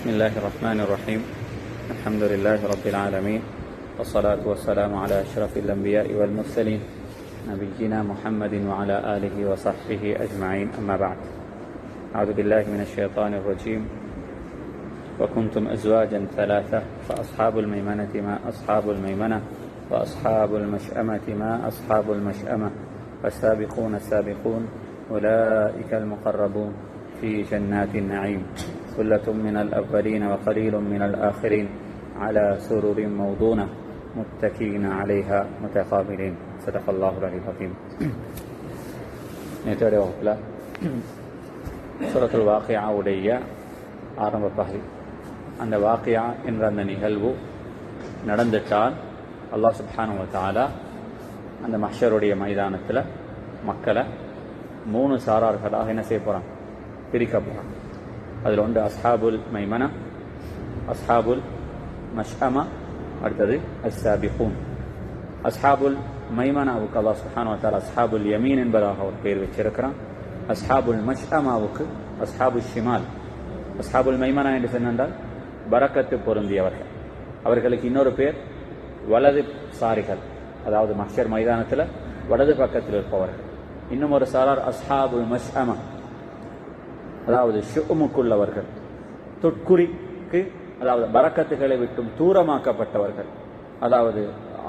بسم الله الرحمن الرحيم. الحمد لله رب العالمين، والصلاة والسلام على أشرف الأنبياء والمرسلين نبينا محمد وعلى آله وصحبه أجمعين. أما بعد، أعوذ بالله من الشيطان الرجيم. وكنتم أزواجا ثلاثة فأصحاب الميمنة ما أصحاب الميمنة وأصحاب المشأمة ما أصحاب المشأمة والسابقون السابقون أولئك المقربون في جنات النعيم ثلة من الأولين وقليل من الآخرين على سرر موضونة متكئين عليها متقابلين. صدق الله العلي العظيم. நேற்றைய வகுப்பில் சூரத்துல் வாக்கியா உடைய ஆரம்ப பகுதி. அந்த வாக்கியா என்ற அந்த நிகழ்வு நடந்துட்டால் அல்லாஹ் சுப்ஹானஹு வ தஆலா அந்த மஹ்ஷருடைய மைதானத்தில் மக்களை 3 சாரார்களாக என்ன செய்ய போகிறான், பிரிக்க போகிறான். அதில் ஒன்று அஸ்ஹாபுல் மைமனா, அஸ்ஹாபுல் மஷ்அமா, அடுத்தது அஸ்ஸாபிகூன். அஸ்ஹாபுல் மைமனாவுக்கு அல்லாஹ் சுப்ஹானஹு வ தஆலா அஸ்ஹாபுல் யமீன் என்பதாக ஒரு பெயர் வச்சிருக்கிறான். அஸ்ஹாபுல் மஷ்அமாவுக்கு அஸ்ஹாபுல் ஷிமால். அஸ்ஹாபுல் மைமனா என்று சொன்னால் பரக்கத்து பொருந்தியவர்கள். அவர்களுக்கு இன்னொரு பேர் வலது சாரிகள், அதாவது மஹ்ஷர் மைதானத்தில் வலது பக்கத்தில் இருப்பவர்கள். இன்னும் ஒரு சாரார் அஸ்ஹாபுல் மஷ்அமா, அதாவது ஷுமுக்குள்ளவர்கள், தொட்குறிக்கு, அதாவது பரக்கத்துகளை விட்டும் தூரமாக்கப்பட்டவர்கள், அதாவது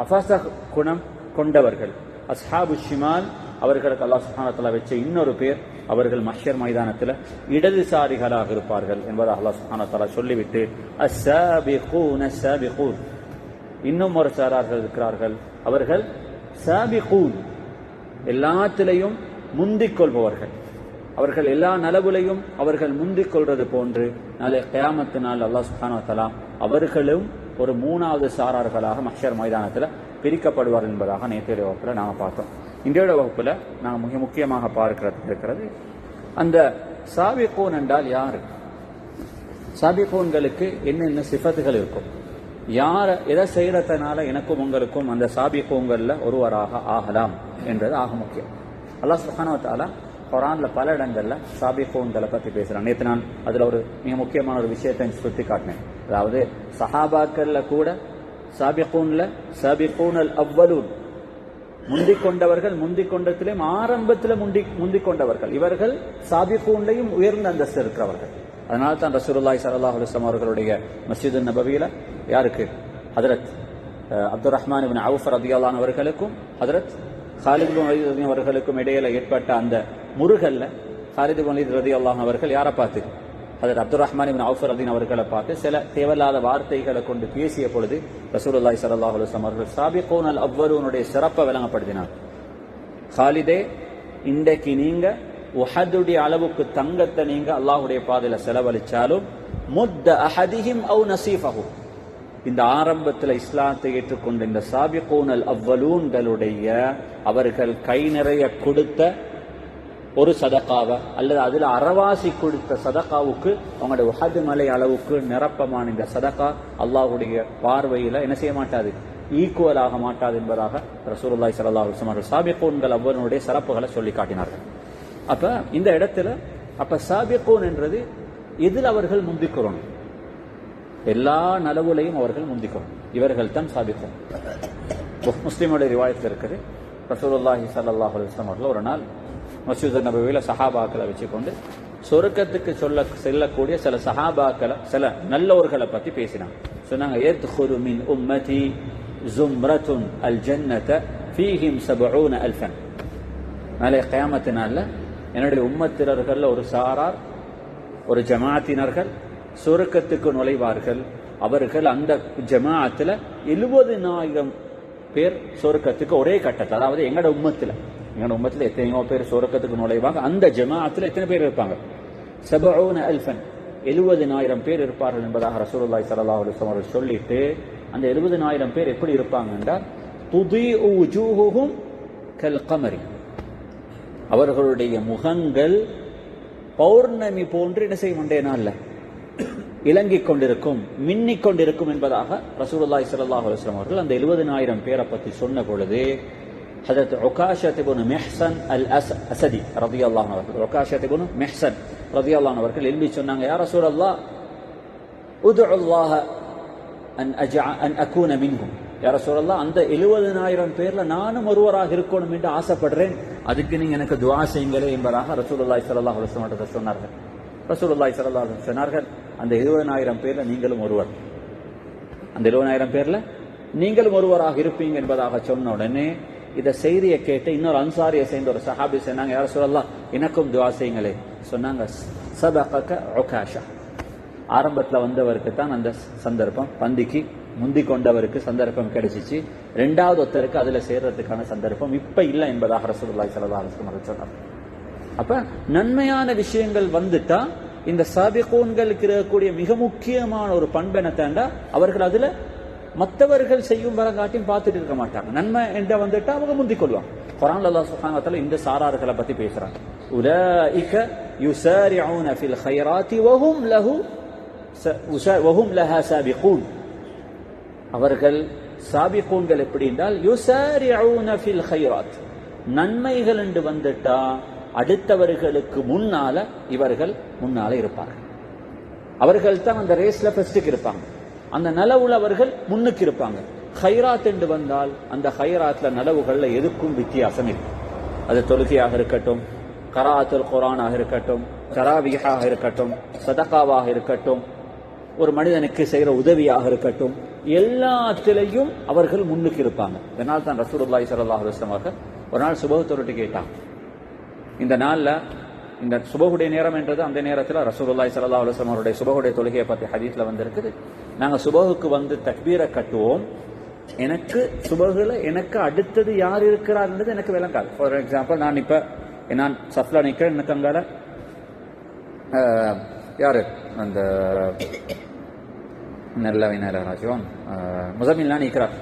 அஃபஸஹ் குணம் கொண்டவர்கள். அஸ்ஹாபு ஷிமால் அவர்களுக்கு அல்லாஹ் சுப்ஹானஹு வ தஆலா வச்ச இன்னொரு பேர், அவர்கள் மஹ்ஷர் மைதானத்தில் இடதுசாரிகளாக இருப்பார்கள் என்பதை அல்லாஹ் சுப்ஹானஹு வ தஆலா சொல்லிவிட்டு அஸ்ஸாபிகூன அஸ்ஸாபிகூன், இன்னும் ஒரு சாரார்கள் இருக்கிறார்கள், அவர்கள் சாபிகூன், எல்லாத்திலையும் முந்திக் கொள்பவர்கள். அவர்கள் எல்லா நலவுலையும் அவர்கள் முந்திக் கொள்வது போன்று நாளை கியாமத்து நாள் அல்லாஹ் சுப்ஹானஹு வ தஆலா அவர்களும் ஒரு 3வது சாரார்களாக மஹ்ஷர் மைதானத்தில் பிரிக்கப்படுவார் என்பதாக நேற்றைய வகுப்பில் நாம் பார்த்தோம். இன்றைய வகுப்பில் நாம் மிக முக்கியமாக பார்க்கிறது அந்த சாபிகூன் என்றால் யாரு, சாபிகூன்களுக்கு என்னென்ன சிஃபத்துகள் இருக்கும், யார் எதை செய்யறதுனால எனக்கும் உங்களுக்கும் அந்த சாபிகூன்கள்ல ஒருவராக ஆகலாம் என்றது ஆக முக்கியம். அல்லாஹ் சுப்ஹானஹு வ தஆலா குர்ஆன்ல பல இடங்கள்ல சாபிகூன்களை பற்றி பேசுறான். நேற்று நான் அதுல ஒரு மிக முக்கியமான ஒரு விஷயத்தை சுட்டி காட்டினேன். அதாவது சஹாபாக்கள்ல கூட சாபிகூன்ல சாபிகூனல் அவ்வலூன், முந்திக் கொண்டவர்கள், முந்திக் கொண்டத்திலும் ஆரம்பத்தில் முந்திக் கொண்டவர்கள், இவர்கள் சாபிகூன்லையும் உயர்ந்த அந்தஸ்து இருக்கிறவர்கள். அதனால தான் ரசூலுல்லாஹி ஸல்லல்லாஹு அலைஹி வஸல்லம் அவர்களுடைய மஸ்ஜிது நபவியில யாருக்கு, ஹஜ்ரத் அப்துர் ரஹ்மான் இப்னு அவுஃப் ரலியல்லாஹு அன்ஹு அவர்களுக்கும் ஹஜ்ரத் காலித் இப்னு வலீத் அவர்களுக்கும் இடையில ஏற்பட்ட அந்த முருகல்ல காலித் இப்னு வலீத் ரலியல்லாஹு அன்ஹு அவர்கள் யாரை பார்த்து, ஹஜ்ரத் அப்துர் ரஹ்மான் இப்னு அவுஃப் ரலியல்லாஹு அவர்களை பார்த்து சில தேவையில்லாத வார்த்தைகளை கொண்டு பேசிய பொழுது ரசூலுல்லாஹி ஸல்லல்லாஹு அலைஹி வஸல்லம் அவர்கள் சாபிகூனல் அவ்வலூனுடைய சிறப்பை விளங்கப்படுத்தினார். காலிதே, இன்றைக்கு நீங்க உஹதுடைய அளவுக்கு தங்கத்தை நீங்க அல்லாஹ்வுடைய பாதையில செலவழிச்சாலும் முத்த அஹதிஹிம் அவு நசீஃபஹு, இந்த ஆரம்பத்தில் இஸ்லாத்தை ஏற்றுக்கொண்ட இந்த சாபிகூனல் அவ்வலூன்களுடைய அவர்கள் கை நிறைய கொடுத்த ஒரு சதகாவை அல்லது அதில் அறவாசி கொடுத்த சதகாவுக்கு அவங்களுடைய உஹது மலை அளவுக்கு நிரப்பமான இந்த சதகா அல்லாஹ்வுடைய பார்வையில என்ன செய்ய மாட்டாது, ஈக்குவல் ஆக மாட்டாது என்பதாக ரசூலுல்லாஹி ஸல்லல்லாஹு அலைஹி வஸல்லம் சாபிகூன்கள் அவ்வலூனுடைய சிறப்புகளை சொல்லி காட்டினார்கள். அப்ப இந்த இடத்துல அப்ப சாபிகூன் என்றது எதில் அவர்கள் முந்திக்கிறோம், எல்லா நலவுலையும் அவர்கள் முந்திக்கிறோம், இவர்கள் தான் சாபிகூன். முஸ்லிமுடைய ரிவாயத்தில் இருக்குது, ரசூலுல்லாஹி ஸல்லல்லாஹு அலைஹி வஸல்லம் அவர்கள் ஒரு நாள் மஸ்ஜித் நபவியில சஹாபாக்களை வச்சுக்கொண்டு சொர்க்கத்துக்கு செல்லக்கூடிய சில சஹாபாக்களை, சில நல்லவர்களை பத்தி பேசினாங்க. சொன்னாங்க, யத்குலு மின் உம்மதி ஸும்ரத்துன் அல் ஜன்னத ஃபீஹிம் 70,000. நாளை கியாமத்தினால என்னுடைய உம்மத்தினர்கள் ஒரு சாரார், ஒரு ஜமாத்தினர்கள் சொர்க்கத்துக்கு நுழைவார்கள். அவர்கள் அந்த ஜமாஅத்துல 70,000 பேர் சொர்க்கத்துக்கு ஒரே கட்டத்தில், அதாவது எங்களோட உம்மத்துல எத்தனையோ பேர் சொர்க்கத்துக்கு நுழைவாங்க, அந்த ஜமாஅத்துல எத்தனை பேர் இருப்பாங்க, 70,000, 70,000 பேர் இருப்பார்கள் என்பதாக ரசூலுல்லாஹி ஸல்லல்லாஹு அலைஹி வஸல்லம் அவர்கள் சொல்லிட்டு, அந்த 70,000 பேர் எப்படி இருப்பாங்க என்றால் துதீஉ வஜூஹுஹும் கல் கமரி, அவர்களுடைய முகங்கள் பௌர்ணமி போன்று என்ன செய்ய முண்டேனால இலங்கிக் கொண்டிருக்கும், மின்னிக் கொண்டிருக்கும் என்பதாக ரசூலுல்லாஹி ஸல்லல்லாஹு அலைஹி வஸல்லம் அவர்கள் அந்த 70,000 பேரை பற்றி சொன்ன பொழுது ஹஜரத் உகாஷத் இப்னு மிஹ்சன் அல் அஸதி ரலியல்லாஹு அன்ஹு, உகாஷத் இப்னு மிஹ்சன் ரலியல்லாஹு அன்ஹு அவர்கள் எழுப்பி சொன்னாங்க, யா ரசூலல்லாஹ், உதுஉ அல்லாஹ அன் அகூன மின்ஹும். யா ரசூலல்லாஹ், அந்த 70,000 பேர்ல நானும் ஒருவராக இருக்கணும் என்று ஆசைப்படுறேன், அதுக்கு நீங்க எனக்கு துஆ செய்யுங்களே என்பதாக ரசூலுல்லாஹி ஸல்லல்லாஹு அலைஹி வஸல்லம் சொன்னார்கள். ரசூலுல்லாஹி ஸல்லல்லாஹு அலைஹி வஸல்லம் சொன்னார்கள், அந்த 70,000 பேர்ல நீங்களும் ஒருவர், அந்த 70,000 பேர்ல நீங்களும் ஒருவராக இருப்பீங்க என்பதாக சொன்ன உடனே இதை செய்தியை கேட்டு இன்னொரு அன்சாரியை சேர்ந்த ஒரு சஹாபி சொன்னாங்க, யா ரசூலல்லாஹ், எனக்கும் துஆ செய்யுங்களே. சொன்னாங்க, சபகக உகாஷா, ஆரம்பத்தில் வந்தவருக்கு தான் அந்த சந்தர்ப்பம், பந்திக்கு முந்தி கொண்டவருக்கு சந்தர்ப்பம் கிடைச்சிச்சு, ரெண்டாவது ஒருத்தருக்கு அதுல சேர்றதுக்கான சந்தர்ப்பம் இப்ப இல்லை என்பதாக ரசூலுல்லாஹி ஸல்லல்லாஹு அலைஹி வஸல்லம் சொன்னார். அப்ப நன்மையான விஷயங்கள் வந்துட்டா இந்த சாபிகூன்களுக்கு இருக்கக்கூடிய மிக முக்கியமான ஒரு பண்பென தாண்டா, அவர்கள் அதுல மற்றவர்கள் செய்யும் வரங்காட்டியும் பார்த்துட்டு இருக்க மாட்டாங்க. நன்மை என்ற வந்துட்டா அவங்க முந்திக் கொள்வாங்க. குர்ஆன்ல அல்லாஹ் சுப்ஹானஹு வ தஆலா இந்த சாரார்களை பத்தி பேசுறாங்க. உலாயிக யுசாரிஊன ஃபில் கைராத்தி வஹும் லஹா சாபிகூன். அவர்கள் சாபிகூன்கள் எப்படி என்றால், யுசாரிஊன ஃபில் கைராத், நன்மைகள் என்று வந்துட்டா அடுத்தவர்களுக்கு முன்னால இவர்கள் முன்னால இருப்பார்கள். அவர்கள் தான் அந்த ரேஸ்ல ஃபர்ஸ்டுக்கு இருப்பாங்க, அந்த நலவுல அவர்கள் முன்னுக்கு இருப்பாங்க. ஹைராத் என்று வந்தால் அந்த ஹைராத்ல நலவுகள்ல எதுக்கும் வித்தியாசம் இல்லை. அது தொழுகையாக இருக்கட்டும், கராத்துல் குர்ஆனாக இருக்கட்டும், தராவீஹாக இருக்கட்டும், சதகாவாக இருக்கட்டும், ஒரு மனிதனுக்கு செய்கிற உதவியாக இருக்கட்டும், எல்லாத்திலையும் அவர்கள் முன்னுக்கு இருப்பாங்க. இதனால் தான் ரசூலுல்லாஹி ஸல்லல்லாஹு அலைஹி வஸல்லம் ஒரு நாள் சுபஹ் தொழுட்டு கேட்டாங்க. இந்த நாள்ல இந்த சுபஹுடைய நேரம் என்றது அந்த நேரத்தில் ரசூலுல்லாஹி ஸல்லல்லாஹு அலைஹி வஸல்லம் அவருடைய சுபஹுடைய தொழுகையை பற்றி ஹதீஸ்ல வந்திருக்குது. நாங்க சுபஹுக்கு வந்து தக்பீரை கட்டுவோம், எனக்கு சுபஹுல எனக்கு அடுத்தது யார் இருக்கிறார்ன்றது எனக்கு விளங்காது. ஃபார் எக்ஸாம்பிள், நான் சஃப்ல நிற்கிறேன், எனக்கு அங்கால யாரு அந்த நல்லவினராஜோன் முஸம்மில்னா நிற்கிறார்.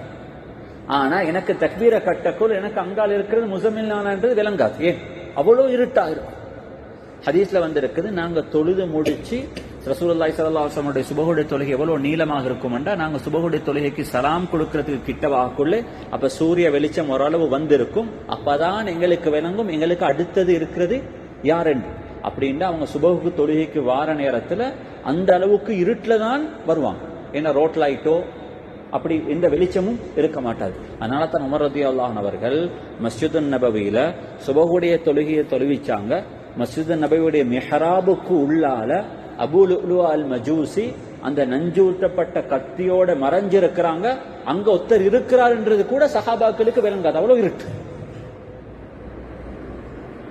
ஆனா எனக்கு தக்பீரை கட்டக்குள் எனக்கு அங்கால இருக்கிறது முஸம்மில்னான்றது விளங்காது. ஏன்? அவ்வளோ இருட்டா இருக்கும். ஹதீஸ்ல வந்திருக்குது, நாங்க தொழுது முடிச்சு ரசூலுல்லாஹி ஸல்லல்லாஹு அலைஹி வஸல்லம் சுபஹுடைய தொழுகை எவ்வளவு நீளமாக இருக்கும்ன்றா, நாங்க சுபஹுடைய தொழுகைக்கு சலாம் கொடுக்கறதுக்கு கிட்டவாக்குள்ளே அப்ப சூரிய வெளிச்சம் ஓரளவு வந்திருக்கும். அப்பதான் எங்களுக்கு விளங்கும் எங்களுக்கு அடுத்தது இருக்கிறது யார் என்று. அப்படின்னா அவங்க சுபஹுக்கு தொழுகைக்கு வார நேரத்துல அந்த அளவுக்கு இருட்டுல தான் வருவாங்க. ஏன்னா ரோட் லைட்டோ அப்படி எந்த வெளிச்சமும் இருக்க மாட்டாது. அதனால தான் உமர் ரலியல்லாஹு அன்ஹு அவர்கள் மஸ்ஜிது நபவியில சுபஹுடைய தொழுகையை தொழுவிச்சாங்க. மஸ்ஜிது நபவியுடைய மிஹ்ராபுக்கு உள்ளால அபூ லுஅ்லுஅ அல் மஜூசி அந்த நஞ்சூட்டப்பட்ட கத்தியோட மறைஞ்சிருக்கிறாங்க. அங்க ஒருத்தர் இருக்கிறார்ன்றது கூட சஹாபாக்களுக்கு விளங்காது, அவ்வளவு இருட்டு.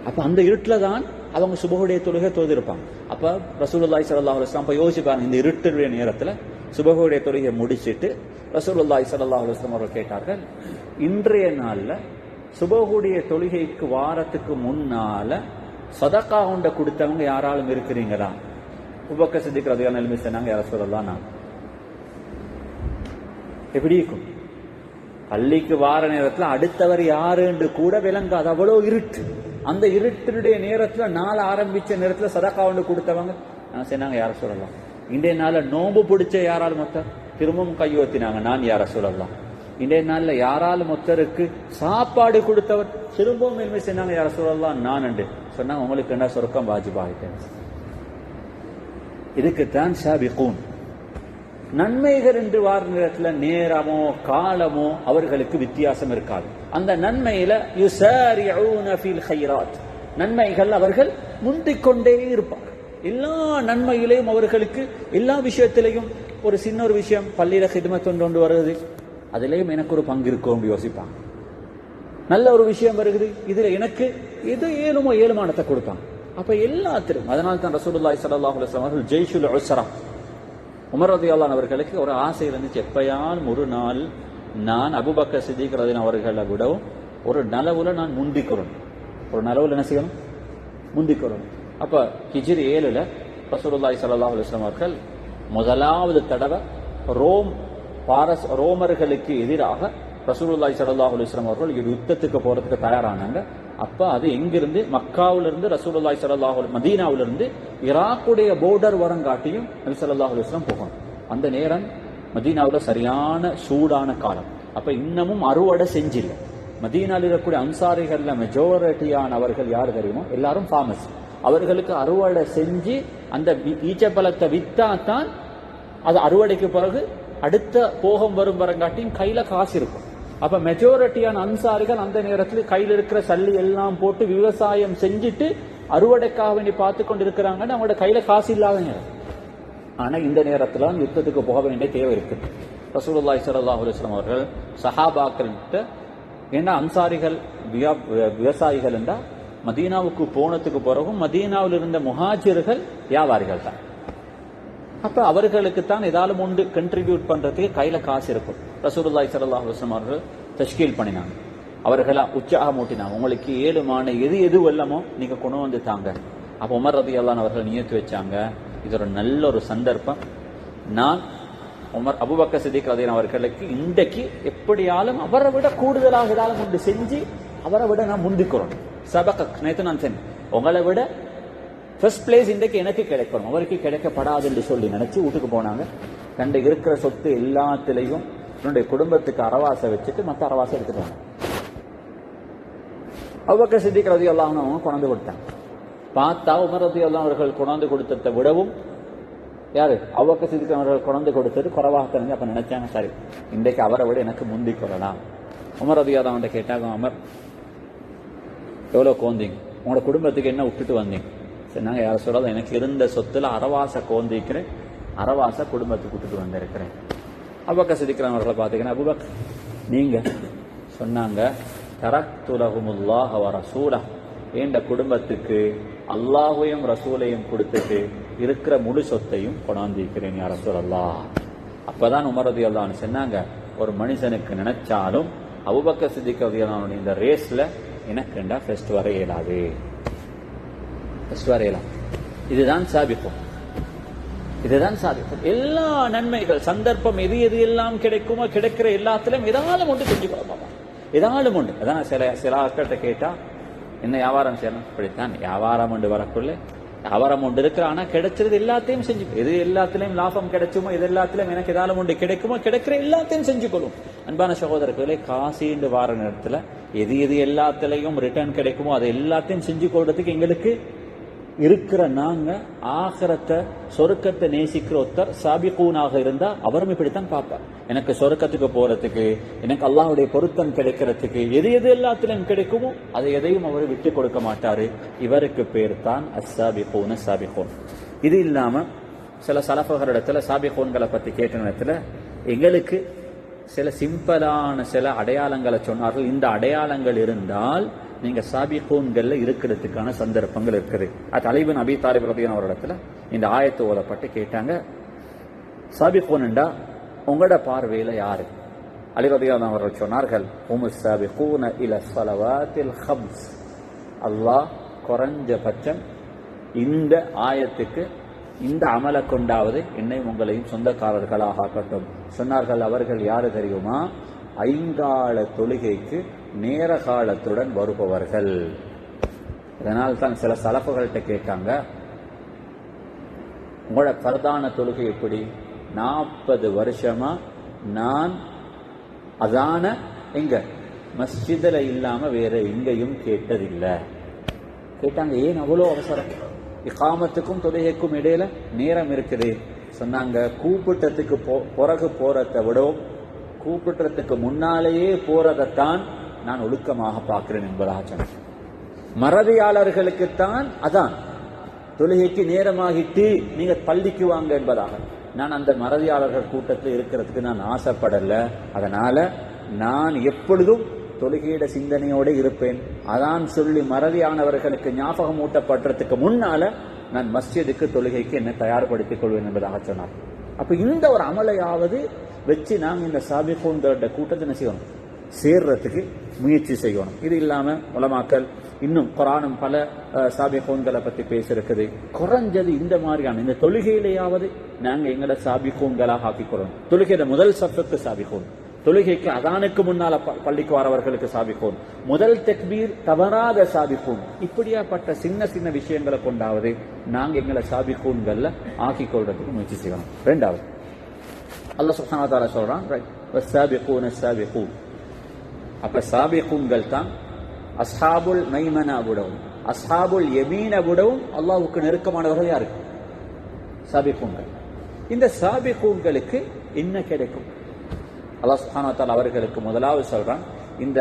அப்ப அந்த இருட்டுல தான் அவங்க சுபஹுடைய தொழுகை தொழுதிருப்பாங்க. அப்ப ரசூலுல்லாஹி ஸல்லல்லாஹு அலைஹி வஸல்லம் யோசிப்பாங்க, இந்த இருட்டுடைய நேரத்துல சுபஹுடைய தொழுகையை முடிச்சிட்டு ரசூலுல்லாஹி ஸல்லல்லாஹு அலைஹி வஸல்லம் அவர்கள் கேட்டார்கள், இன்றைய நாள்ல சுபஹுடைய தொழுகைக்கு வாரத்துக்கு முன்னால சதகா உண்ட கொடுத்தவங்க யாராலும் இருக்கிறீங்களா? அபூபக்கர் சித்திக் ரலியல்லாஹு அன்ஹு சொன்னாங்க, யா ரசூலல்லாஹ், நான். எப்படி இருக்கும்? பள்ளிக்கு வார நேரத்துல அடுத்தவர் யாருன்னு கூட விளங்காது, அவ்வளோ இருட்டு. அந்த இருட்டுடைய நேரத்துல நாள் ஆரம்பிச்ச நேரத்துல சதகா உண்டு கொடுத்தவங்க நான் சொன்னாங்க, யா ரசூலல்லாஹ், இன்றைய நாள்ல நோம்பு பிடிச்ச யாராலும் மொத்தம் திரும்பவும் கையோத்தினாங்க, நான் யா ரசூலல்லாஹ். இன்றைய நாள்ல யாராலும் ஒருத்தருக்கு சாப்பாடு கொடுத்தவர் திரும்பவும் மேன்மை சொன்னாங்க, யா ரசூலல்லாஹ், நான் என்று சொன்னாங்க. உங்களுக்கு என்ன சொர்க்கம் வாஜிபாயிட்டேன். இதுக்குத்தான் சாபிகூன். நன்மைகள் என்று வார நேரத்துல நேரமோ காலமோ அவர்களுக்கு வித்தியாசம் இருக்காது. அந்த நன்மையில யுசாரிஊன ஃபில் கைராத், நன்மைகள் அவர்கள் முந்திக் கொண்டே இருப்பாங்க. எல்லா நன்மையிலையும் அவர்களுக்கு எல்லா விஷயத்திலையும் ஒரு சின்ன ஒரு விஷயம், பள்ளியில ஹித்மத் கொண்டு வருது, அதிலையும் எனக்கு ஒரு பங்கு இருக்கும் யோசிப்பாங்க. நல்ல ஒரு விஷயம் வருகிறது, இதுல எனக்கு எது ஏழுமோ ஏழுமானத்தை கொடுப்பாங்க. அப்ப எல்லாத்திலும் அதனால தான் ரசூலுல்லாஹி ஸல்லல்லாஹு அலைஹி வஸல்லம் அவர்கள் ஜெய்ஷுல் உஸ்ரா, உமர் ரலியல்லாஹு அன்ஹு அவர்களுக்கு ஒரு ஆசை இருந்துச்சு, எப்பயாலும் ஒரு நாள் நான் அபூபக்கர் சித்திக் ரலியல்லாஹு அவர்களை விடவும் ஒரு நலவுல நான் முந்திக்கிறோம், ஒரு நலவுல என்ன செய்யணும், முந்திக்கிறோம். அப்ப ஹிஜ்ரி 7ல ரசூலுல்லாஹி ஸல்லல்லாஹு அலைஹி வஸல்லம் அவர்கள் முதலாவது தடவை ரோமர்களுக்கு எதிராக ரசூலுல்லாஹி ஸல்லல்லாஹு அலைஹி வஸல்லம் அவர்கள் யுத்தத்துக்கு போறதுக்கு தயாரானாங்க. அப்ப அது எங்கிருந்து, மக்காவிலிருந்து ரசூலுல்லாஹி ஸல்லல்லாஹு அலைஹி மதீனாவிலிருந்து ஈராக்குடைய போர்டர் வரங்காட்டியும் நபி ஸல்லல்லாஹு அலைஹி வஸல்லம் போகணும். அந்த நேரம் மதீனாவுல சரியான சூடான காலம். அப்ப இன்னமும் அறுவடை செஞ்சில்ல. மதீனாவில் இருக்கக்கூடிய அன்சாரிகள்ல மெஜாரிட்டியானவர்கள் யார் தெரியுமோ, எல்லாரும் ஃபார்மர்ஸ். அவர்களுக்கு அறுவடை செஞ்சு அந்த ஈச்சப்பழத்தை வித்தா தான் அது அறுவடைக்கு பிறகு அடுத்த போகம் வரும் வரங்காட்டியும் கையில காசு இருக்கும். அப்ப மெஜாரிட்டியான அன்சாரிகள் அந்த நேரத்தில் கையில் இருக்கிற சல்லி எல்லாம் போட்டு விவசாயம் செஞ்சுட்டு அறுவடைக்காக வேண்டி பார்த்து கொண்டு இருக்கிறாங்கன்னு அவங்களோட கையில காசு இல்லாத நேரம். ஆனா இந்த நேரத்துல யுத்தத்துக்கு போக வேண்டிய தேவை இருக்கு. ரசூலுல்லாஹி ஸல்லல்லாஹு அலைஹி வஸல்லம் அவர்கள் சஹாபாக்கள்கிட்ட, ஏன்னா அன்சாரிகள் விவசாயிகள் என்றா மதீனாவுக்கு போனதுக்கு பிறகும் மதீனாவில் இருந்த முஹாஜிர்கள் வியாபாரிகள் தான். அப்ப அவர்களுக்கு தான் ஏதாலும் ஒன்று கண்ட்ரிபியூட் பண்றதுக்கு கையில காசு இருக்கும். ரசூலுல்லாஹி ஸல்லல்லாஹு அலைஹி வஸல்லம் அவர்கள் தஷ்கீல் பண்ணினாங்க, அவர்களா உற்சாகம் ஊட்டினாங்க, உங்களுக்கு ஏழுமான எது வெல்லமோ நீங்க கொண்டு வந்து தாங்க. அப்ப உமர் ரலியல்லாஹு அன்ஹு அவர்கள் நியத்து வச்சாங்க, இது ஒரு நல்ல ஒரு சந்தர்ப்பம், நான் உமர் அபூபக்கர் சித்திக் ரலியல்லாஹு அவர்களுக்கு இன்றைக்கு எப்படியாலும் அவரை விட கூடுதலாக ஏதாலும் ஒன்று செஞ்சு அவரை விட நான் முந்திக்கிறோம். சபக நேற்று நான் சொன்னேன், உங்களை விட ஃபர்ஸ்ட் பிளேஸ் இன்றைக்கு எனக்கு கிடைக்கணும், அவருக்கு கிடைக்கப்படாது என்று சொல்லி நினைச்சு வீட்டுக்கு போனாங்க. கண்டு இருக்கிற சொத்து எல்லாத்திலையும் என்னுடைய குடும்பத்துக்கு அரவாசை வச்சுட்டு மற்ற அரவாசை எடுத்துட்டாங்க. அபூபக்கர் சித்திக் ரலியல்லாஹு அன்ஹு அவங்க கொண்டாந்து கொடுத்தாங்க. பார்த்தா உமர் ரலியல்லாஹு அவர்கள் கொண்டாந்து கொடுத்ததை விடவும் யாரு அபூபக்கர் சித்திக் அவர்கள் கொண்டாந்து கொடுத்தது குறைவாக தெரிஞ்சு. அப்ப நினைச்சாங்க, சரி இன்றைக்கு அவரை விட எனக்கு முந்தி கொள்ளலாம். உமர் ரலியல்லாஹு அன்ஹு கேட்டாங்க, உமர் எவ்வளவு கோந்தீங்க, உங்களோட குடும்பத்துக்கு என்ன விட்டுட்டு வந்தீங்க? சொன்னாங்க, யார சொல்றாங்க, எனக்கு இருந்த சொத்துல அரவாசை கோந்திக்கிறேன், அரவாசை குடும்பத்துக்கு விட்டுட்டு வந்திருக்கிறேன். அபூபக்கர் சித்திக் அவர்களை பார்த்தீங்கன்னா, அபூபக்கர் நீங்க சொன்னாங்க, தரக்து லஹுமுல்லாஹ வ ரசூலஹு, என்ற குடும்பத்துக்கு அல்லாஹ்வையும் ரசூலையும் கொடுத்துட்டு இருக்கிற முழு சொத்தையும் கொண்டாந்திருக்கிறேன் யா ரசூலல்லாஹ். அப்பதான் உமர் ரலியல்லாஹு அன்ஹு சொன்னாங்க, ஒரு மனுஷனுக்கு நினைச்சாலும் அபூபக்கர் சித்திக் ரலியல்லாஹு அன்ஹு இந்த ரேஸ்ல எனக்கு ரெண்டா ஃபர்ஸ்ட் வர இயலாது, ஃபர்ஸ்ட் வர இயலாது. இதுதான் சாபிக்கும், இதுதான் சாதிக்கும். எல்லா நன்மைகள் சந்தர்ப்பம் எது எது எல்லாம் கிடைக்குமோ கிடைக்கிற எல்லாத்திலும் ஏதாலும் ஒன்று செஞ்சு கொடுப்பாங்க, ஏதாலும் உண்டு. அதான் சில ஆட்கள்கிட்ட கேட்டா என்ன வியாபாரம் செய்யணும், இப்படித்தான் வியாபாரம் உண்டு வரக்குள்ள வியாபாரம் உண்டு இருக்கிற, ஆனா கிடைச்சது எல்லாத்தையும் செஞ்சு, எது எல்லாத்திலையும் லாபம் கிடைச்சுமோ எது எல்லாத்திலும் எனக்கு ஏதாலும் ஒன்று கிடைக்குமோ கிடைக்கிற எல்லாத்தையும் செஞ்சு கொள்ளும். அன்பான சகோதரர்களே, காசின்னு வார நேரத்துல எது எது எல்லாத்திலையும் ரிட்டர்ன் கிடைக்குமோ அதை எல்லாத்தையும் செஞ்சு கொள்றதுக்கு எங்களுக்கு இருக்கிற நாங்க ஆகிரத்தை சொருக்கத்தை நேசிக்கிற ஒருத்தர் சாபிகூனாக இருந்தா அவரும் இப்படித்தான் பார்ப்பார். எனக்கு சொருக்கத்துக்கு போறதுக்கு, எனக்கு அல்லாஹ்வுடைய பொருத்தம் கிடைக்கிறதுக்கு எது எது எல்லாத்திலும் கிடைக்குமோ அதை எதையும் அவர் விட்டு கொடுக்க மாட்டாரு. இவருக்கு பேர் தான் அஸ்ஸாபிகூன சாபிகூன். இது இல்லாம சில சலஃபகரிடத்துல சாபிகூன்களை பத்தி கேட்ட நேரத்துல எங்களுக்கு சில சிம்பிளான சில அடையாளங்களை சொன்னார்கள். இந்த அடையாளங்கள் இருந்தால் நீங்க சாபிகூன்கள்ல இருக்கிறதுக்கான சந்தர்ப்பங்கள் இருக்குது. அது அலி இப்னு அபீ தாலிப் ரலியல்லாஹு அன்ஹு இடத்துல இந்த ஆயத்து ஓதப்பட்டு கேட்டாங்க, சாபிகூன்டா உங்களோட பார்வையில யாரு? அலி ரலியல்லாஹு அன்ஹு அவர்கள் சொன்னார்கள், ஹுமுஸ் சாபிகூன இல ஸலவாத்தில் ஹம்ஸ். அல்லாஹ் குறைஞ்சபட்சம் இந்த ஆயத்துக்கு இந்த அமலை கொண்டாவது என்னையும் உங்களையும் சொந்தக்காரர்களாக ஆக்கட்டும். சொன்னார்கள், அவர்கள் யாரு தெரியுமா? ஐங்கால தொழுகைக்கு நேர காலத்துடன் வருபவர்கள். இதனால் தான் சில சலப்புகள்கிட்ட கேட்டாங்க, உங்களோட பிரதான தொழுகை எப்படி? 40 வருஷமா நான் அதான எங்க மஸ்ஜிதுல இல்லாம வேற எங்கேயும் கேட்டதில்லை. கேட்டாங்க, ஏன் அவ்வளோ அவசரம்? இகாமத்துக்கும் தொழுகைக்கும் இடையில நேரம் இருக்குது. சொன்னாங்க, கூப்பிட்டத்துக்கு பிறகு போறதை விடவும் கூப்பிட்டத்துக்கு முன்னாலேயே போறதைத்தான் நான் ஒழுக்கமாக பார்க்கிறேன் என்பதாக சொன்னார். மறதியாளர்களுக்குத்தான் அதான் தொழுகைக்கு நேரமாகிட்டு நீங்க பள்ளிக்கு வாங்க என்பதாக. நான் அந்த மறதியாளர்கள் கூட்டத்தில் இருக்கிறதுக்கு நான் ஆசைப்படல. அதனால நான் எப்பொழுதும் தொழுகையிட சிந்தனையோடு இருப்பேன். அதான் சொல்லி மறதியானவர்களுக்கு ஞாபகம் ஊட்டப்படுறதுக்கு முன்னால நான் மஸ்ஜிதுக்கு தொழுகைக்கு என்ன தயார்படுத்திக் கொள்வேன் என்பதாக சொன்னார். அப்ப இந்த ஒரு அமலையாவது வச்சு நாங்க இந்த சாபிகூன்களோட கூட்டத்தை என்ன செய்யணும், சேர்றதுக்கு முயற்சி செய்யணும். இது இல்லாம உலமாக்கள் இன்னும் குர்ஆனும் பல சாபிகூன்களை பத்தி பேசிருக்குது. குறைஞ்சது இந்த மாதிரியான இந்த தொழுகையிலேயாவது நாங்க எங்களோட சாபிகூன்களாக ஆக்கிக்கொள்ளணும். தொழுகையில முதல் சஃப்க்கு சாபிகூன், தொழுகைக்கு அதானுக்கு முன்னால பள்ளிக்கு வரவர்களுக்கு சாபிகூன், முதல் தக்பீர் தவறாத சாபிகூன். இப்படியாப்பட்ட சின்ன சின்ன விஷயங்களை கொண்டாவது நாங்க எங்களை சாபிகூன்கள்ல ஆக்கிக் கொள்றதுக்கு முயற்சி செய்யணும். ரெண்டாவது அல்லாஹ் சுப்ஹானஹு வ தஆலா சொல்றான், வஸ்ஸாபிகூன ஸாபிகூன். அப்ப சாபிகூன்கள் தான் அஸ்ஹாபுல் மைமனா விடவும் அஸ்ஹாபுல் யமீன விடவும் அல்லாஹ்வுக்கு நெருக்கமானவர்கள் யாரு? சாபிகூன்கள். இந்த சாபிகூன்களுக்கு என்ன கிடைக்கும்? அல்லாஹ் சுப்ஹானஹு வ தஆலா அவர்களுக்கு முதலாவது சொல்றான், இந்த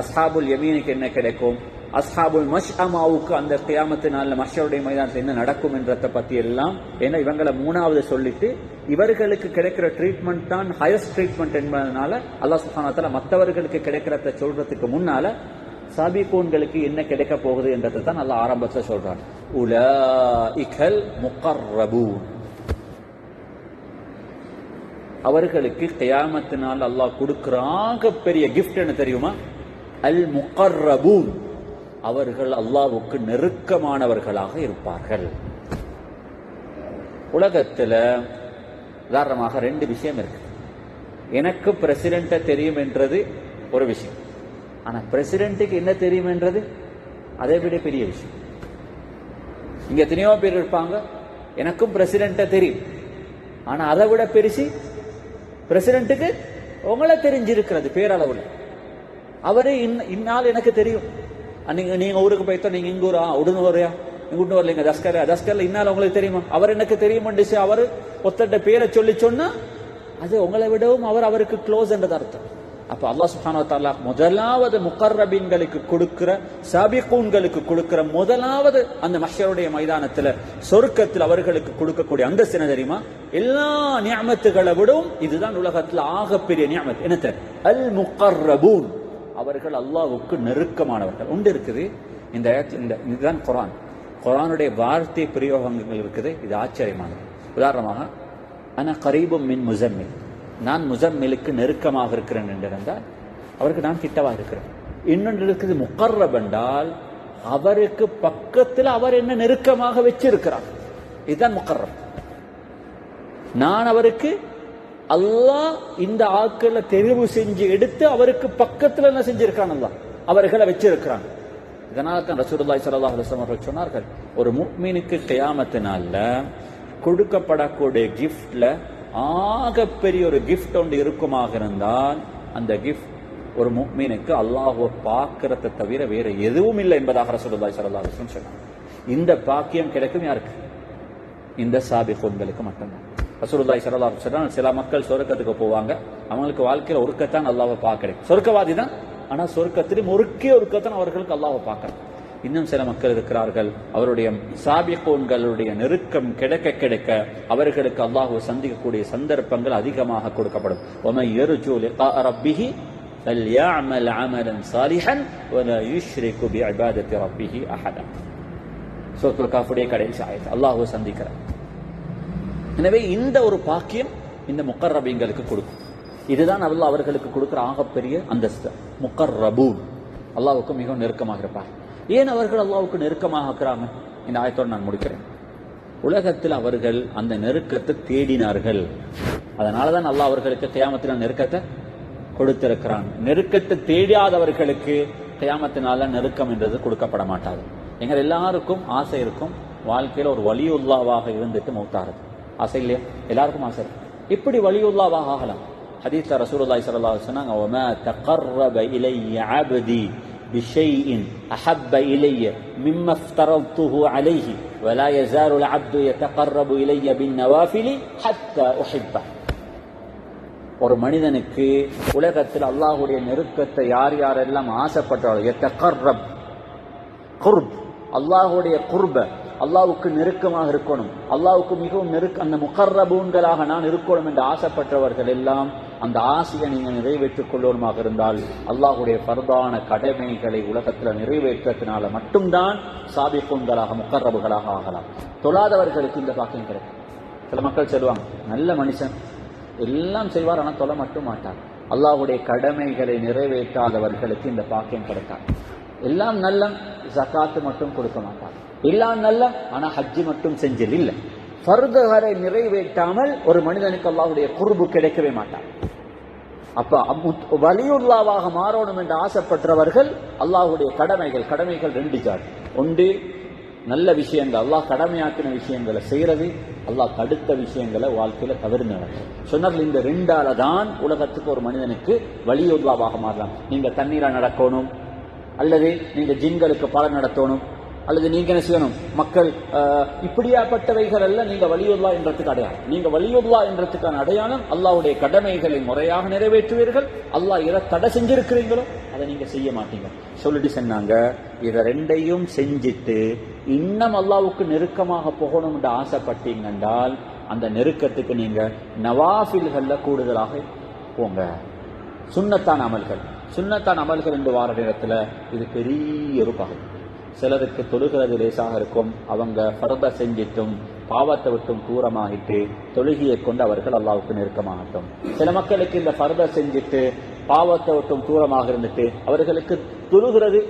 அஸ்ஹாபுல் யமீனுக்கு என்ன கிடைக்கும், அஸ்ஹாபுல் மஷ்அமாவுக்கு அந்த கியாமத்து நாள்ல மஹ்ஷருடைய மைதானத்தில் என்ன நடக்கும் என்றதை பத்தி எல்லாம், ஏன்னா இவங்களை மூணாவது சொல்லிட்டு இவர்களுக்கு கிடைக்கிற ட்ரீட்மெண்ட் தான் ஹையஸ்ட் ட்ரீட்மெண்ட் என்பதனால அல்லாஹ் சுப்ஹானஹு வ தஆலா மற்றவர்களுக்கு கிடைக்கிறத சொல்றதுக்கு முன்னால சாபிகூன்களுக்கு என்ன கிடைக்க போகுது என்றதை தான் அல்லாஹ் ஆரம்பத்தில் சொல்றான். உலாஇகல் முகர்ரபூன், அவர்களுக்கு கியாமத்தினால் அல்லாஹ் கொடுக்கிறாங்க பெரிய கிஃப்ட் என்ன தெரியுமா? அல் முகர்ரபூன், அவர்கள் அல்லாஹ்வுக்கு நெருக்கமானவர்களாக இருப்பார்கள். உலகத்துல உதாரணமாக 2 விஷயம் இருக்கு. எனக்கு பிரசிடென்ட தெரியும் என்றது ஒரு விஷயம், ஆனா பிரசிடென்ட்டுக்கு என்ன தெரியும் என்றது அதை விட பெரிய விஷயம். இங்க எத்தனையோ பேர் இருப்பாங்க, எனக்கும் பிரசிடென்ட தெரியும், ஆனா அதை விட பெருசி பிரசிடென்ட்டுக்கு உங்களை தெரிஞ்சிருக்கிறது பேரளவுல. அவரு இந்நாள் எனக்கு தெரியும், நீங்க ஊருக்கு போய்த்தோம், நீங்க இங்க ஊரா உடனூரையா இங்க வரலீங்க தஸ்கர்ல இந்நாள் உங்களுக்கு தெரியுமா? அவர் எனக்கு தெரியும், அவரு ஒத்தட்ட பேரை சொல்லி சொன்னா அது உங்களை விடவும் அவருக்கு க்ளோஸ் என்றது அர்த்தம். அப்ப அல்லாஹ் சுப்ஹானஹு வ தஆலா முதலாவது முகர்ரபீன்களுக்கு கொடுக்கிற, சாபிகூன்களுக்கு கொடுக்கிற முதலாவது அந்த மஹ்ஷருடைய மைதானத்துல சொர்க்கத்தில் அவர்களுக்கு கொடுக்கக்கூடிய அந்தஸ்து என்ன தெரியுமா? எல்லா நிஅமத்துகளை விடவும் இதுதான் உலகத்தில் ஆகப்பெரிய நிஅமத். என்ன? அல் முகர்ரபூன், அவர்கள் அல்லாஹ்வுக்கு நெருக்கமானவர்கள். ஒன்று இருக்குது இந்த இதுதான் குர்ஆன். குர்ஆனுடைய வார்த்தை பிரயோகங்கள் இருக்குது, இது ஆச்சரியமானது. உதாரணமாக அன கரீபும் மின் முஸம்மில், நான் முஸம்மிலுக்கு நெருக்கமாக இருக்கிறேன் என்றிருந்தால் அவருக்கு நான் கிட்டவா இருக்கிறேன். இன்னொன்று இருக்குது முகர்ரப் என்றால் அவருக்கு பக்கத்தில் அவர் என்ன நெருக்கமாக வச்சிருக்கிறார், இதுதான் முகர்ரப். நான் அவருக்கு அல்லாஹ் இந்த ஆட்களை தெரிவு செஞ்சு எடுத்து அவருக்கு பக்கத்தில் என்ன செஞ்சிருக்கான், அல்லாஹ் அவர்களை வச்சிருக்கிறான். இதனால தான் ரசூலுல்லாஹி ஸல்லல்லாஹு அலைஹி வஸல்லம் அவர்கள் சொன்னார்கள், ஒரு முஃமினுக்கு கியாமத்தினால கொடுக்கப்படக்கூடிய கிஃப்ட்ல ஆகப்பெரிய ஒரு கிஃப்ட் ஒன்று இருக்குமாக இருந்தால் அந்த கிஃப்ட் ஒரு முஃமினுக்கு அல்லாஹ்வை பார்க்கறதை தவிர வேற எதுவும் இல்லை என்பதாக ரசூலுல்லாஹி ஸல்லல்லாஹு அலைஹி வஸல்லம் சொன்னாங்க. இந்த பாக்கியம் கிடைக்கும் யாருக்கு? இந்த சாபிகூன்களுக்கு மட்டும்தான். ரசூலுல்லாஹி ஸல்லல்லாஹு அலைஹி வஸல்லம் சில மக்கள் சொர்க்கத்துக்கு போவாங்க, அவங்களுக்கு வாழ்க்கையில் ஒருக்கத்தான் அல்லாஹ்வை பார்க்க, சொர்க்கவாதி தான், ஆனா சொர்க்கத்திலும் ஒருக்கத்தான் அவர்களுக்கு அல்லாஹ்வை பார்க்கணும். இன்னும் சில மக்கள் இருக்கிறார்கள், அவருடைய சாபிகூன்களுடைய நெருக்கம் கிடைக்க கிடைக்க அவர்களுக்கு அல்லாஹ்வை சந்திக்கக்கூடிய சந்தர்ப்பங்கள் அதிகமாக கொடுக்கப்படும். وَمَن يَرْجُو لِقَاءَ رَبِّهِ فَلْيَعْمَلْ عَمَلًا صَالِحًا وَلَا يُشْرِكْ بِعِبَادَةِ رَبِّهِ أَحَدًا. சூரத்துல் காஃபுடைய கடைசி ஆயத் அல்லாஹ்வை சந்திக்கிறார். எனவே இந்த ஒரு பாக்கியம் இந்த முகர்ரபீன்களுக்கு கொடுக்கும். இதுதான் அல்லாஹ் அவர்களுக்கு கொடுக்கிற ஆகப்பெரிய அந்தஸ்து. முகர்ரபூன், அல்லாஹ்வுக்கு மிகவும் நெருக்கமாக இருப்பார். ஏன் அவர்கள் அல்லாஹ்வுக்கு நெருக்கமாக இருக்கிறாங்க? இந்த ஆயத்தோடு நான் முடிக்கிறேன். உலகத்தில் அவர்கள் அந்த நெருக்கத்தை தேடினார்கள், அதனாலதான் அல்லாஹ் அவர்களுக்கு கியாமத்தில் நெருக்கத்தை கொடுத்திருக்கிறான். நெருக்கத்தை தேடாதவர்களுக்கு கியாமத்தினால நெருக்கம் என்றது கொடுக்கப்பட மாட்டாது. எங்கள் எல்லாருக்கும் ஆசை இருக்கும், வாழ்க்கையில் ஒரு வலியுல்லாவாக இருந்துட்டு மௌத்தாரது ஆசை இல்லையா? எல்லாருக்கும் ஆசை. இப்படி வலியுல்லாவாக ஆகலாம். ஹதீஸ்ல ரசூலுல்லாஹி ஸல்லல்லாஹு அலைஹி வஸல்லம் சொன்னாங்க, வமா தகர்ரப இலைய அப்தி பிஷைஇன் அஹப்ப இலைய மிம்ம ஃப்தரதுஹு அலைஹி வலா யஸாலு அல்-அப்து யதகர்ரபு இலைய பின்-நவாஃபிலி ஹத்தா உஹிப்பஹு. ஒரு மனிதனுக்கு உலகத்தில் அல்லாஹ்வுடைய நெருக்கத்தை யார் யாரெல்லாம் ஆசைப்பட்டாலும், யதகர்ரப் குர்ப், அல்லாஹ்வுடைய குர்ப, அல்லாஹ்வுக்கு நெருக்கமாக இருக்கணும், அல்லாஹ்வுக்கு மிகவும் அந்த முகர்ரபூன்களாக நான் இருக்கணும் என்று ஆசைப்பட்டவர்கள் எல்லாம் அந்த ஆசையை நீங்கள் நிறைவேற்றிக் கொள்வோமாக இருந்தால் அல்லாஹ்வுடைய ஃபர்தான கடமைகளை உலகத்தில் நிறைவேற்றத்தினால மட்டும்தான் சாபிகூன்களாக முகர்ரபுகளாக ஆகலாம். தொழாதவர்களுக்கு இந்த பாக்கியம் கிடைக்கும். சில மக்கள் சொல்லுவாங்க, நல்ல மனுஷன் எல்லாம் செய்வார், ஆனால் தொழ மட்டும் மாட்டார். அல்லாஹ்வுடைய கடமைகளை நிறைவேற்றாதவர்களுக்கு இந்த பாக்கியம் கிடைக்காது. எல்லாம் நல்ல, ஜகாத்து மட்டும் கொடுக்க மாட்டார். எல்லாம் நல்ல, ஆனா ஹஜ்ஜி மட்டும் செஞ்சல் இல்லை. ஃபர்துகளை நிறைவேற்றாமல் ஒரு மனிதனுக்கு அல்லாஹ்வுடைய குர்பு கிடைக்கவே மாட்டார். அப்ப வலியுல்லாவாக மாறணும் என்று ஆசைப்பட்டவர்கள் அல்லாஹ்வுடைய கடமைகள் 2 ஜாதி. ஒன்று நல்ல விஷயங்கள், அல்லாஹ் கடமையாக்கின விஷயங்களை செய்யறது, அல்லாஹ் தடுத்த விஷயங்களை வாழ்க்கையில தவிர்த்து நடக்கும். சொன்னார்கள் இந்த 2ஆல தான் உலகத்துக்கு ஒரு மனிதனுக்கு வலியுல்லாவாக மாறலாம். நீங்க தண்ணீரா நடக்கணும், அல்லது நீங்க ஜின்களுக்கு பாடம் நடத்தணும், அல்லது நீங்க என்ன செய்யணும், மக்கள் இப்படியாப்பட்டவைகள் அல்ல நீங்க வலியுல்லா என்றதுக்கு அடையாளம். நீங்க வலியுல்லா என்றதுக்கான அடையாளம் அல்லாஹ்வுடைய கடமைகளை முறையாக நிறைவேற்றுவீர்கள். அல்லாஹ் எதை தடை செஞ்சிருக்கிறீங்களோ அதை நீங்க செய்ய மாட்டீங்க சொல்லிட்டு சொன்னாங்க. இதை ரெண்டையும் செஞ்சுட்டு இன்னும் அல்லாஹ்வுக்கு நெருக்கமாக போகணும் என்று ஆசைப்பட்டீங்க என்றால் அந்த நெருக்கத்துக்கு நீங்க நவாஃபில்கள்ல கூடுதலாக போங்க. சுன்னத்தான அமல்கள் என்று வார நேரத்தில் இது பெரிய ஒரு பகுதி. சிலருக்கு தொழுகிறது லேசாக இருக்கும். அவங்க ஃபர்த செஞ்சிட்டும் பாவத்தை விட்டும் தூரமாகிட்டு தொழுகையை கொண்டு அவர்கள் அல்லாஹ்வுக்கு நெருக்கமாகட்டும். சில மக்களுக்கு இந்த ஃபர்த செஞ்சிட்டு பாவத்தை விட்டும் தூரமாக இருந்துட்டு அவர்களுக்கு தொழுகிறது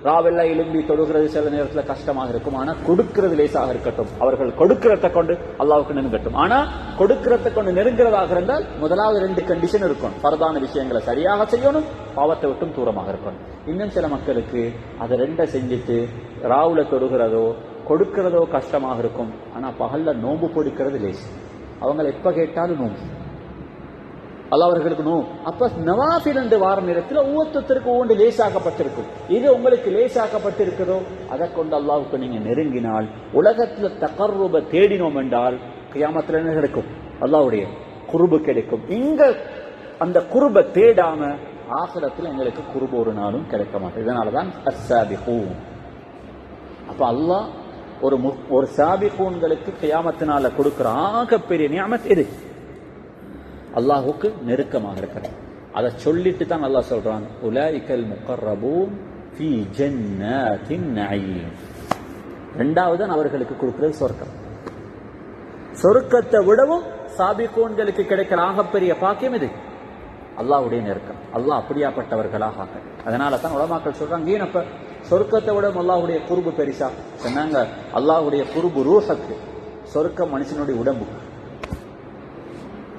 ராவெல்லாம் எலும்பி தொழுகிறது சில நேரத்தில் கஷ்டமாக இருக்கும். ஆனா கொடுக்கிறது லேசாக இருக்கட்டும். அவர்கள் கொடுக்கிறத கொண்டு அல்லாஹ்வுக்கு நெருங்கட்டும். ஆனா கொடுக்கிறத கொண்டு நெருங்குறதாக இருந்தால் முதலாவது 2 கண்டிஷன் இருக்கும். பரதான விஷயங்களை சரியாக செய்யணும், பாவத்தை விட்டும் தூரமாக இருக்கணும். இன்னும் சில மக்களுக்கு அதை 2 செஞ்சுட்டு ராவுல தொழுகிறதோ கொடுக்கிறதோ கஷ்டமாக இருக்கும். ஆனா பகல்ல நோன்பு பிடிக்கிறது லேசு. அவங்களை எப்ப கேட்டாலும் நோன்பு அல்லாஹ் அவர்களுக்கு நோ. அப்ப நவாஃபில் என்று வார நேரத்தில் ஒவ்வொருத்தருக்கு ஒவ்வொன்று லேசாக்கப்பட்டிருக்கும். இது உங்களுக்கு லேசாக்கப்பட்டிருக்கிறதோ அதை கொண்டு அல்லாஹ்வுக்கு நீங்க நெருங்கினால் உலகத்துல தகர்ருப தேடினோம் என்றால் கியாமத்துல என்ன கிடைக்கும்? அல்லாஹ்வுடைய குர்பு கிடைக்கும். இங்க அந்த குர்ப தேடாம ஆகிரத்தில் எங்களுக்கு குர்பு ஒரு நாளும் கிடைக்க மாட்டேன். இதனாலதான் அஸ்ஸாபிகூன். அப்ப அல்லாஹ் ஒரு சாபிகூன்களுக்கு கியாமத்தினால கொடுக்கிற ஆகப்பெரிய நியமத் இது அல்லாஹ்வுக்கு நெருக்கமாக இருக்கிறது. அதை சொல்லிட்டு தான் அல்லாஹ் சொல்றான், உலாயிகல் முகர்ரபூன் ஃபீ ஜன்னாத்தின் நயீம். இரண்டாவது அவர்களுக்கு கொடுக்கிறது சொர்க்கம். சொர்க்கத்தை விடவும் சாபிகூன்களுக்கு கிடைக்கிற ஆகப்பெரிய பாக்கியம் இது அல்லாஹ்வுடைய நெருக்கம். அல்லாஹ் அப்படியாப்பட்டவர்களாக. அதனால தான் உலமாக்கள் சொல்றாங்க, ஏன் அப்ப சொர்க்கத்தை விட அல்லாஹ்வுடைய குர்பு பெரிசா சொன்னாங்க? அல்லாஹ்வுடைய குர்பு ரூஹுக்கு, சொர்க்கம் மனுஷனுடைய உடம்புக்கு.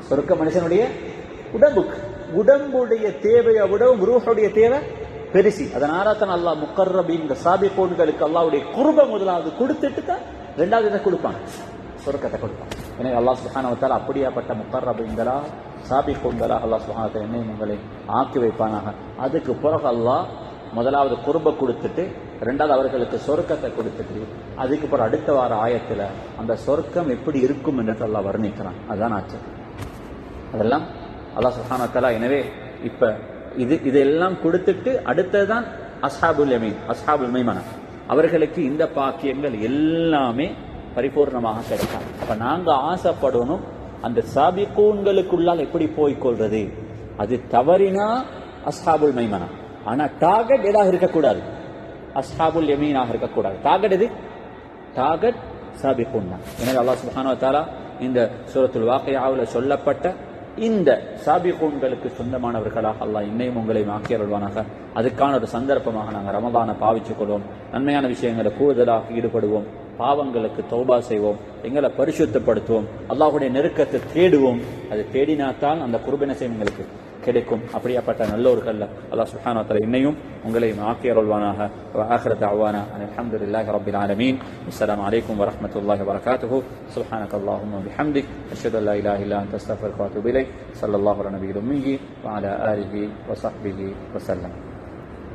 சொர்க்க மனுஷனுடைய உடம்புக்கு, உடம்புடைய தேவையை விடவும் ரூஹுடைய தேவை பெருசி. அதனால தான் அல்லாஹ் முகர்ரபீன் சாபிகூன்களுக்கு அல்லாஹ்வுடைய குர்ப முதலாவது கொடுத்துட்டு தான் ரெண்டாவது இதை கொடுப்பாங்க, சொர்க்கத்தை கொடுப்பாங்க. எனவே அல்லாஹ் சுப்ஹானஹு வ தஆலா அப்படியாப்பட்ட முகர்ரபீன்களா சாபிகூன்களா அல்லாஹ் சுப்ஹானஹு வ தஆலா என்னையும் உங்களை ஆக்கி வைப்பானாக. அதுக்கு பிறகு அல்லாஹ் முதலாவது குர்ப கொடுத்துட்டு ரெண்டாவது அவர்களுக்கு சொர்க்கத்தை கொடுத்துட்டு அதுக்கு பிறகு அடுத்த வார ஆயத்துல அந்த சொர்க்கம் எப்படி இருக்கும் என்று அல்லாஹ் வர்ணிக்கிறான். அதுதான் ஆச்சு. அதெல்லாம் அல்லாஹ் சுப்ஹானஹு வ தஆலா. எனவே இப்ப இதெல்லாம் கொடுத்துட்டு அடுத்ததுதான் அஸ்ஹாபுல் யமீன், அஸ்ஹாபுல் மைமனா. அவர்களுக்கு இந்த பாக்கியங்கள் எல்லாமே பரிபூர்ணமாக கிடைக்கும். அப்ப நாங்க ஆசைப்படணும் அந்த சாபிகூன்களுக்குள்ளால் எப்படி போய்கொள்றது. அது தவறினா அஸ்ஹாபுல் மைமனா. ஆனா டார்கெட் எதாக இருக்கக்கூடாது, அஸ்ஹாபுல் யமீனாக இருக்கக்கூடாது. டார்கெட் எது? டார்கெட் சாபிகூன். எனவே அல்லாஹ் சுப்ஹானஹு வ தஆலா இந்த சூரத்துல் வாக்கியாவில் சொல்லப்பட்ட இந்த சாபிகூன்களுக்கு சொந்தமானவர்களாக அல்லாஹ் இன்னையும் உங்களையும் ஆக்கி அருள்வானாக. அதுக்கான ஒரு சந்தர்ப்பமாக நாங்கள் ரமதானை பாவிச்சுக் கொள்வோம். நன்மையான விஷயங்களை கூடுதலாக ஈடுபடுவோம். பாவங்களுக்கு தௌபா செய்வோம். எங்களை பரிசுத்தப்படுத்துவோம். அல்லாஹ்வுடைய நெருக்கத்தை தேடுவோம். அது தேடினாத்தான் அந்த குர்பனசை எங்களுக்கு கிடைக்கும். அப்படியாப்பட்ட நல்லோர்கள் அல்லாஹ் சுப்ஹானஹு வ தஆலா இன்னையும் உங்களையும் ஆக்கி அருள்வானாக. வ ஆகிரு தஅவானா அல்ஹம்துலில்லாஹி ரப்பில் ஆலமீன். அஸ்ஸலாமு அலைக்கும் வ ரஹ்மத்துல்லாஹி வ பரகாத்துஹு. சுப்ஹானக்கல்லாஹும்ம வ பிஹம்திக் அஷ்ஹது அன் லா இலாஹா இல்லா அன்த அஸ்தக்ஃபிருக வ அத்தூபு இலைக். ஸல்லல்லாஹு அலா நபியில் உம்மி வ அலா ஆலிஹி வ ஸஹ்பிஹி வ ஸல்லம்.